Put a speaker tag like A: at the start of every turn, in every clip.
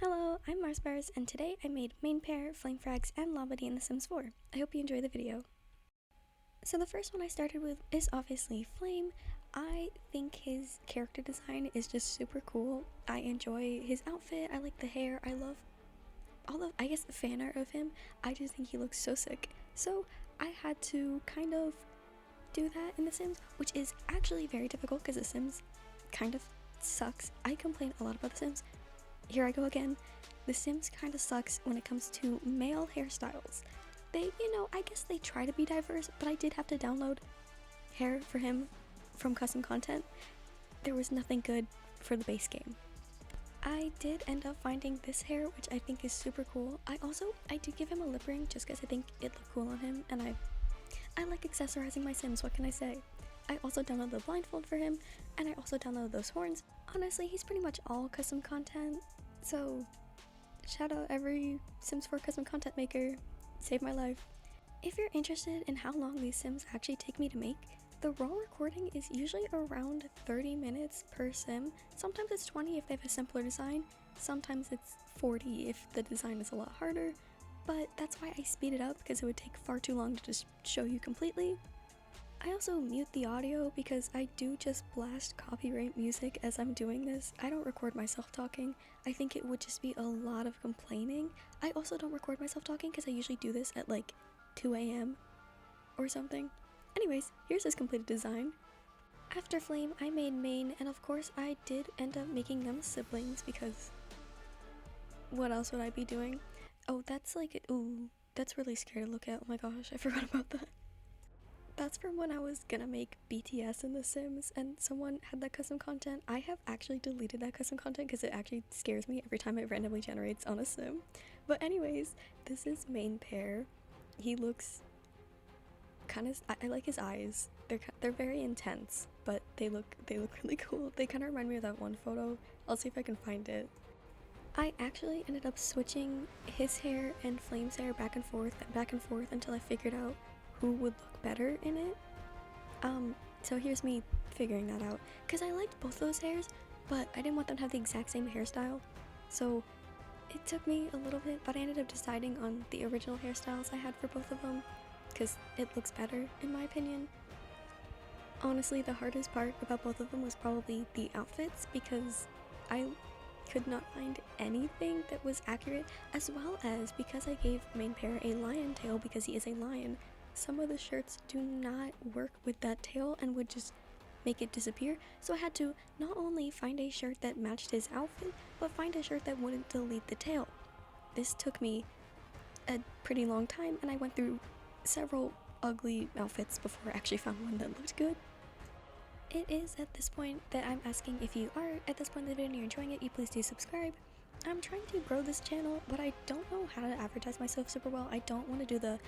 A: Hello, I'm Marsbars, and today I made Manepear, Flamefrags, and Lomedy in The Sims 4. I hope you enjoy the video. So the first one I started with is obviously Flame. I think his character design is just super cool. I enjoy his outfit, I like the hair, I love all the, the fan art of him. I just think he looks so sick. So I had to kind of do that in The Sims, which is actually very difficult because The Sims kind of sucks. I complain a lot about The Sims. Here I go again. The Sims kind of sucks when it comes to male hairstyles. They, I guess they try to be diverse, but I did have to download hair for him from custom content. There was nothing good for the base game. I did end up finding this hair, which I think is super cool. I did give him a lip ring just because I think it looked cool on him, and I like accessorizing my Sims, what can I say? I also downloaded the blindfold for him, and I also downloaded those horns. Honestly, he's pretty much all custom content, so shout out every Sims 4 custom content maker, saved my life. If you're interested in how long these Sims actually take me to make, the raw recording is usually around 30 minutes per Sim. Sometimes it's 20 if they have a simpler design, sometimes it's 40 if the design is a lot harder, but that's why I speed it up because it would take far too long to just show you completely. I also mute the audio because I do just blast copyright music as I'm doing this. I don't record myself talking. I think it would just be a lot of complaining. I also don't record myself talking because I usually do this at like 2 a.m. or something. Anyways, here's his completed design. After Flame, I made Main, and of course I did end up making them siblings because what else would I be doing? Oh, that's like, ooh, that's really scary to look at. Oh my gosh, I forgot about that. That's from when I was gonna make BTS in The Sims and someone had that custom content. I have actually deleted that custom content because it actually scares me every time it randomly generates on a Sim. But anyways, this is Manepear. He looks kind of, I like his eyes. They're very intense, but they look really cool. They kind of remind me of that one photo. I'll see if I can find it. I actually ended up switching his hair and Flame's hair back and forth until I figured out who would look better in it. So here's me figuring that out, because I liked both those hairs, but I didn't want them to have the exact same hairstyle, so it took me a little bit, but I ended up deciding on the original hairstyles I had for both of them, because it looks better in my opinion. Honestly, the hardest part about both of them was probably the outfits, because I could not find anything that was accurate, as well as because I gave Manepear a lion tail because he is a lion. Some of the shirts do not work with that tail and would just make it disappear, so I had to not only find a shirt that matched his outfit, but find a shirt that wouldn't delete the tail. This took me a pretty long time, and I went through several ugly outfits before I actually found one that looked good. It is at this point that I'm asking, if you are at this point in the video and you're enjoying it, you please do subscribe. I'm trying to grow this channel, but I don't know how to advertise myself super well. I don't want to do the,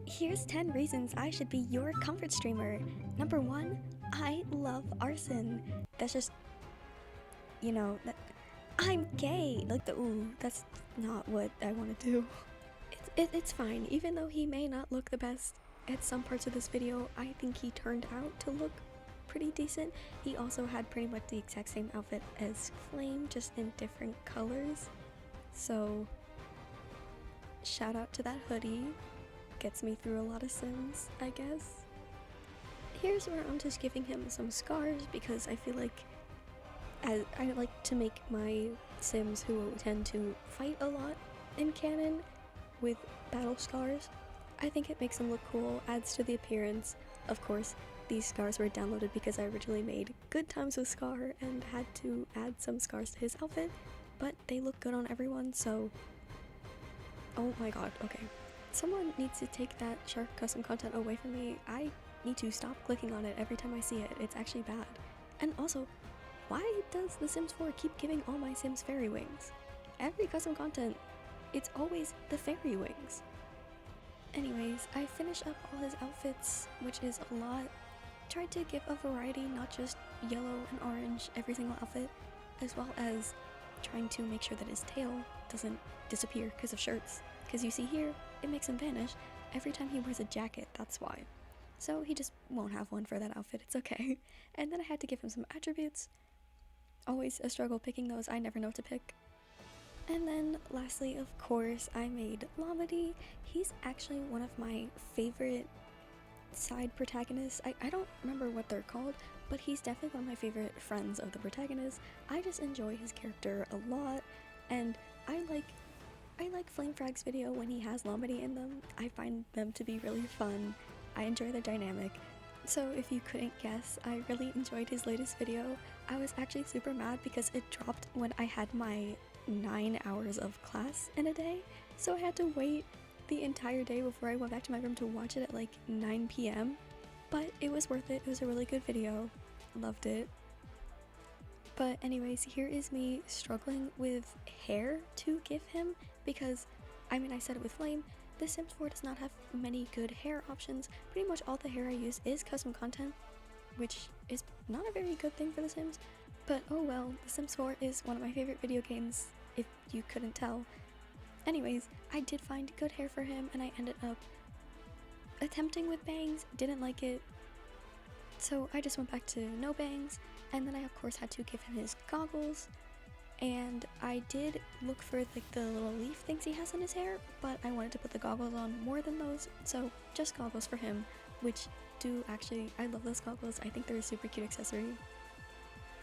A: here's 10 reasons I should be your comfort streamer. Number 1, I love arson. That's just, that I'm gay. Like ooh, that's not what I want to do. It's fine. Even though he may not look the best at some parts of this video, I think he turned out to look pretty decent. He also had pretty much the exact same outfit as Flame, just in different colors, so shout out to that hoodie. Gets me through a lot of Sims, I guess. Here's where I'm just giving him some scars because I feel like I like to make my Sims who tend to fight a lot in canon with battle scars. I think it makes them look cool, adds to the appearance. Of course, these scars were downloaded because I originally made Good Times with Scar and had to add some scars to his outfit, but they look good on everyone, so oh my god, okay. Someone needs to take that shark custom content away from me. I need to stop clicking on it every time I see it. It's actually bad. And also, why does The Sims 4 keep giving all my Sims fairy wings? Every custom content, it's always the fairy wings. Anyways, I finished up all his outfits, which is a lot. Tried to give a variety, not just yellow and orange every single outfit, as well as trying to make sure that his tail doesn't disappear because of shirts. Because you see here, it makes him vanish every time he wears a jacket, that's why. So he just won't have one for that outfit, it's okay. And then I had to give him some attributes. Always a struggle picking those, I never know what to pick. And then lastly, of course, I made Lomedy. He's actually one of my favorite side protagonists. I don't remember what they're called, but he's definitely one of my favorite friends of the protagonist. I just enjoy his character a lot, and I like Flamefrags' video when he has Lomedy in them. I find them to be really fun. I enjoy their dynamic. So if you couldn't guess, I really enjoyed his latest video. I was actually super mad because it dropped when I had my 9 hours of class in a day, so I had to wait the entire day before I went back to my room to watch it at like 9 p.m. But it was worth it. It was a really good video. Loved it. But anyways, here is me struggling with hair to give him because, I mean, I said it with Flame, The Sims 4 does not have many good hair options. Pretty much all the hair I use is custom content, which is not a very good thing for The Sims. But oh well, The Sims 4 is one of my favorite video games, if you couldn't tell. Anyways, I did find good hair for him, and I ended up attempting with bangs, didn't like it, so I just went back to no bangs, and then I of course had to give him his goggles, and I did look for like the little leaf things he has in his hair, but I wanted to put the goggles on more than those, so just goggles for him, which do actually, I love those goggles. I think they're a super cute accessory.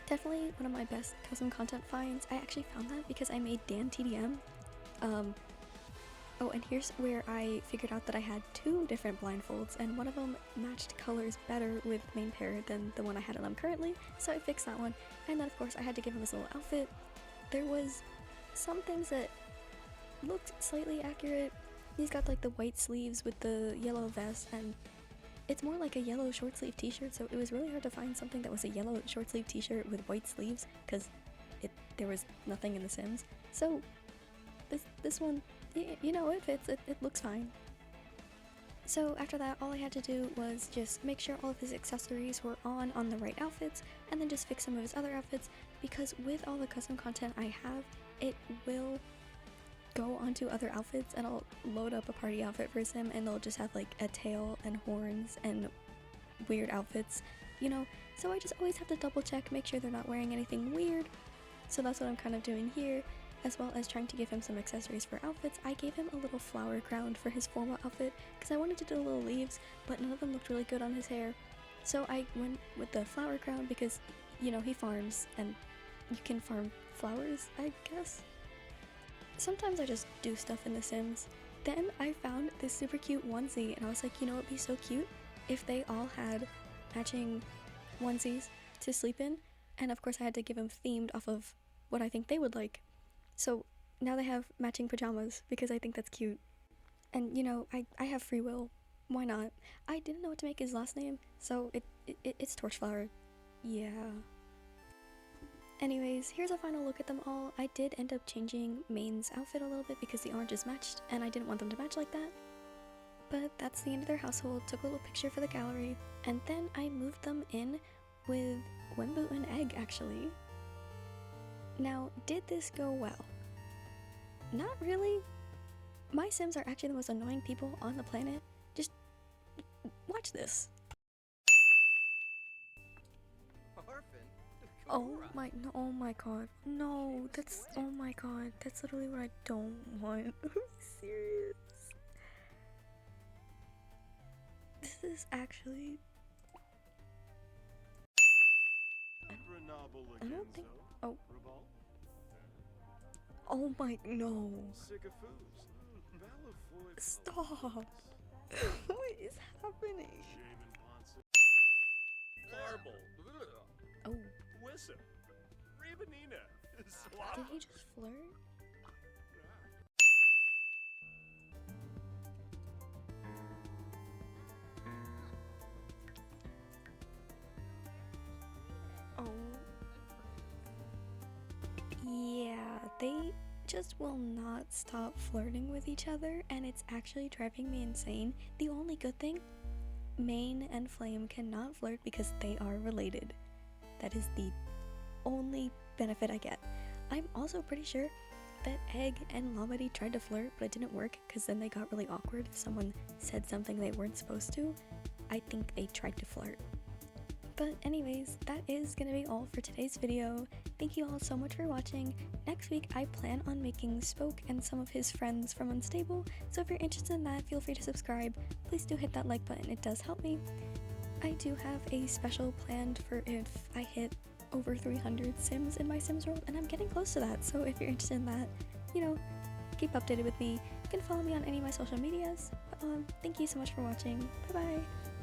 A: Definitely one of my best custom content finds. I actually found that because I made Dan TDM. Oh, and here's where I figured out that I had 2 different blindfolds, and one of them matched colors better with Manepear than the one I had on him currently, so I fixed that one. And then of course I had to give him his little outfit. There was some things that looked slightly accurate. He's got like the white sleeves with the yellow vest, and it's more like a yellow short sleeve t-shirt, so it was really hard to find something that was a yellow short sleeve t-shirt with white sleeves, because there was nothing in The Sims. So this one, you know, it fits, it looks fine. So after that, all I had to do was just make sure all of his accessories were on the right outfits, and then just fix some of his other outfits, because with all the custom content I have, it will go onto other outfits, and I'll load up a party outfit for him, and they'll just have like a tail and horns and weird outfits, you know, so I just always have to double check, make sure they're not wearing anything weird. So that's what I'm kind of doing here, as well as trying to give him some accessories for outfits. I gave him a little flower crown for his formal outfit because I wanted to do little leaves, but none of them looked really good on his hair. So I went with the flower crown because, you know, he farms and you can farm flowers, I guess. Sometimes I just do stuff in The Sims. Then I found this super cute onesie, and I was like, you know what would be so cute if they all had matching onesies to sleep in, and of course I had to give them themed off of what I think they would like. So now they have matching pajamas because I think that's cute. And you know, I have free will. Why not? I didn't know what to make his last name, so it's Torchflower. Yeah. Anyways, here's a final look at them all. I did end up changing Main's outfit a little bit because the oranges matched, and I didn't want them to match like that. But that's the end of their household. Took a little picture for the gallery, and then I moved them in with Wimbo and Egg, actually. Now, did this go well? Not really. My Sims are actually the most annoying people on the planet. Just watch this. Oh my god. No, that's, oh my god. That's literally what I don't want. Are you serious? This is actually... I don't think... Oh. Oh my... No. Stop. What is happening? Oh. Did he just flirt? Oh. Yeah, they just will not stop flirting with each other, and it's actually driving me insane. The only good thing, Main and Flame cannot flirt because they are related. That is the only benefit I get. I'm also pretty sure that Egg and Lomedy tried to flirt, but it didn't work because then they got really awkward if someone said something they weren't supposed to. I think they tried to flirt. But anyways, that is gonna be all for today's video. Thank you all so much for watching. Next week I plan on making Spoke and some of his friends from Unstable, so if you're interested in that, feel free to subscribe. Please do hit that like button, it does help me. I do have a special planned for if I hit over 300 Sims in my Sims world, and I'm getting close to that, so if you're interested in that, you know, keep updated with me. You can follow me on any of my social medias. But, thank you so much for watching. Bye bye!